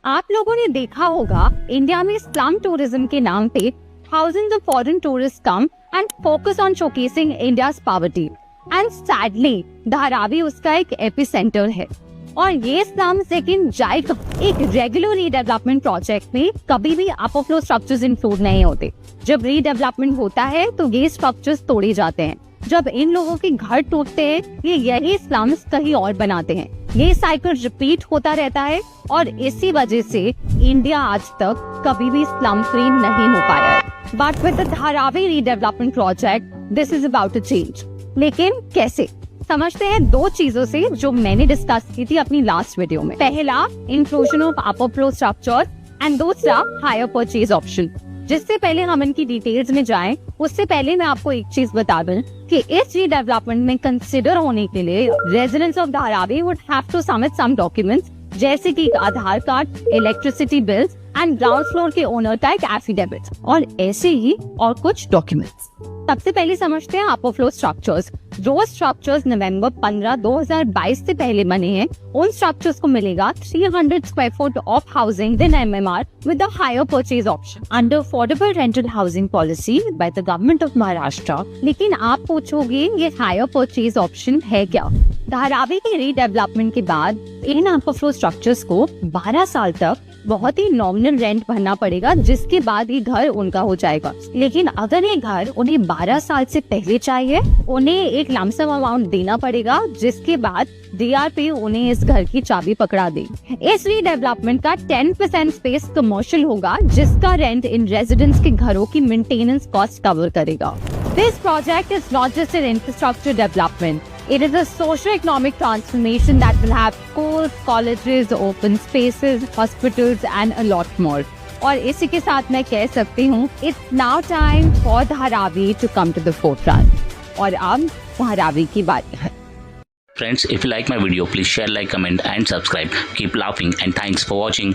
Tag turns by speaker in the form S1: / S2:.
S1: आप लोगों ने देखा होगा इंडिया में स्लम टूरिज्म के नाम पे thousands of foreign tourists come and focus on showcasing India's poverty. And sadly, Dharavi उसका एक एपिसेंटर है। और ये स्लम्स लेकिन एक रेगुलर रीडेवलपमेंट प्रोजेक्ट में कभी भी अपर फ्लो स्ट्रक्चर्स इंक्लूड नहीं होते। जब रीडेवलपमेंट होता है तो ये स्ट्रक्चर्स तोड़े जाते हैं। जब इन लोगों के घर टूटते हैं ये यही स्लम्स कहीं और बनाते हैं। ये साइकिल रिपीट होता रहता है और इसी वजह से इंडिया आज तक कभी भी स्लम फ्री नहीं हो पाया है। But with the Dharavi redevelopment project this is about to change. लेकिन कैसे? समझते हैं दो चीजों से जो मैंने डिस्कस की थी अपनी लास्ट वीडियो में। पहला, inclusion of upper flow structure and दूसरा, हायर परचेज ऑप्शन। जिससे पहले हम इनकी डिटेल्स में जाएं, उससे पहले मैं आपको एक चीज बता दूं कि इस रीडेवलपमेंट में कंसिडर होने के लिए residents of Dharavi would have to submit some documents, जैसे कि Aadhaar card, electricity bills and ground floor के ओनर का एक एफिडेविट और ऐसे ही और कुछ डॉक्यूमेंट्स। सबसे पहले समझते हैं अपर फ्लो स्ट्रक्चर्स। जो स्ट्रक्चर्स नवंबर 15, 2022 से पहले बने हैं, उन स्ट्रक्चर्स को मिलेगा 300 square foot of housing with MMR with a higher purchase option under affordable rental housing policy by the government of Maharashtra। लेकिन आप पूछोगे ये हायर परचेज ऑप्शन है क्या? धारावी के रीडेवलपमेंट के बाद इन अपर फ्लो स्ट्रक्चर्स को 12 साल तक बहुत ही नॉमिनल रेंट भरना पड़ेगा, जिसके बाद ये घर उनका हो जाएगा। लेकिन अगर ये घर उन्हें 12 साल से पहले चाहिए, उन्हें एक लमसम अमाउंट देना पड़ेगा, जिसके बाद DRP उन्हें इस घर की चाबी पकड़ा दे। इस रीडेवलपमेंट का 10% स्पेस कमर्शियल होगा, जिसका रेंट इन रेजिडेंट्स के घरों की मेंटेनेंस कॉस्ट कवर करेगा। This project is not just an infrastructure development, it is a socio-economic transformation that will have schools, colleges, open spaces, hospitals and a lot more. और इसी के साथ मैं कह सकती हूँ it's now time for Dharavi to come to the forefront. और अब धारावी की बारी है।
S2: Friends, if you like my video, please share, like, comment and subscribe. Keep laughing and thanks for watching.